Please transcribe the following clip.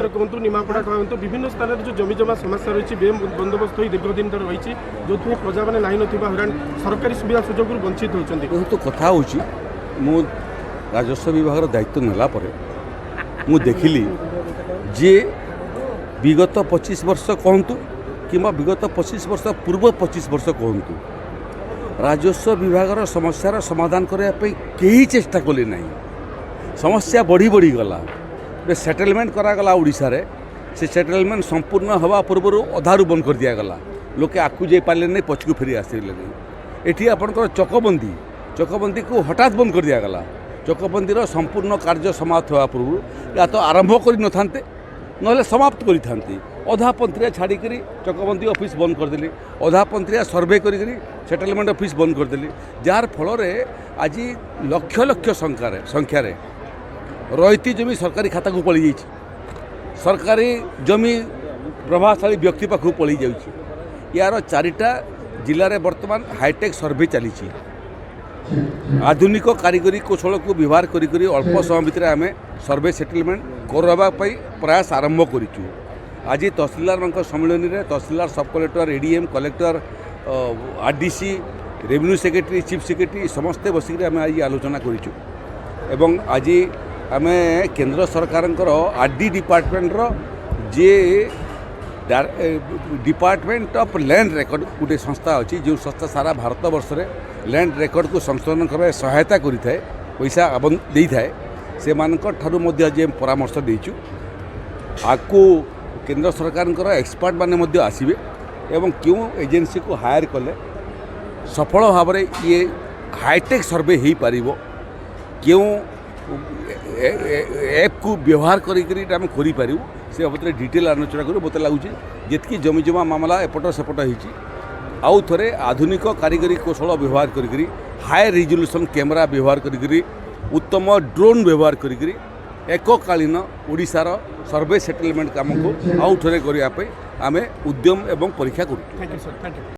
कहतु निमापड़ा कहतु विभिन्न स्थान में जो जमी जमा समस्या रही बे बंदोबस्त हो दीर्घ दिन रही जो प्रजा मैंने नाई नारायण सरकारी सुविधा सुजोग वंचित होती बहुत कथा मु राजस्व विभाग दायित्व नेला मु देखिली जे विगत 25 वर्ष कहतु कि विगत 25 वर्ष पूर्व 25 वर्ष कहतु राजस्व विभाग समस्यार समाधान करने कहीं चेष्टा कले ना समस्या बढ़ी बढ़ी गला सेटलमेंट करागला ओडिशा रे से सेटलमेंट संपूर्ण हवा पूर्व अधारू बंद कर दिगला लोके आकू जाई पारे नहीं पछकू फेरी आसले एटी आपंकर चकबंदी को हठात बंद कर दिगला चकबंदीर संपूर्ण कार्य समाप्त होगा पूर्व या तो आरंभ कर नथांते नहले समाप्त करि थांती अधा पंत्रिया छाड़िकी चकबंदी ऑफिस बंद करदेली अधा पंत्रिया सर्वे करी सेटलमेंट ऑफिस बंद करदेली जार फल आज लक्ष लक्ष संख्यार रही जमी सरकारी खाता को पड़ी जाइए सरकारी जमी प्रभावशाली व्यक्ति पाखु पड़ी जाइए यार 4टा जिले में बर्तमान हाईटेक सर्वे चली आधुनिक कारीगरी कौशल को व्यवहार करी अल्प समय भितर आम सर्वे सेटलमेंट करवाई प्रयास आरंभ करूँ आज तहसीलदार मान सम्मिलन में तहसीलदार सब collector ADM collector RDC revenue secretary chief secretary समस्ते बसिक आम आज आलोचना करूँ एवं आज आम केंद्र सरकार RD department J department of land record गोटे संस्था अच्छी जो संस्था सारा भारत वर्ष में लैंड रेकर्ड को संशोधन कर सहायता करें पैसा दे थाए से जे परामर्श देचु आपको केंद्र सरकार एक्सपर्ट माने आसवे एवं क्यों एजेंसी को हायर कले सफल भाव में ये हाईटेक सर्वे हो पार क्यों ऐप को व्यवहार करें से बाबद डिटेल आलोचना करूँ मत लगुच जी जमी जमा मामला एपट सेपट होती आउ थे आधुनिक कारीगरी कौशल व्यवहार करी हाई रिजोल्यूशन कैमेरा व्यवहार करी उत्तम ड्रोन व्यवहार करी एककालीन ओडिशार सर्वे सेटलमेंट काम को आउ थे करने आम उद्यम एवं परीक्षा करूँ।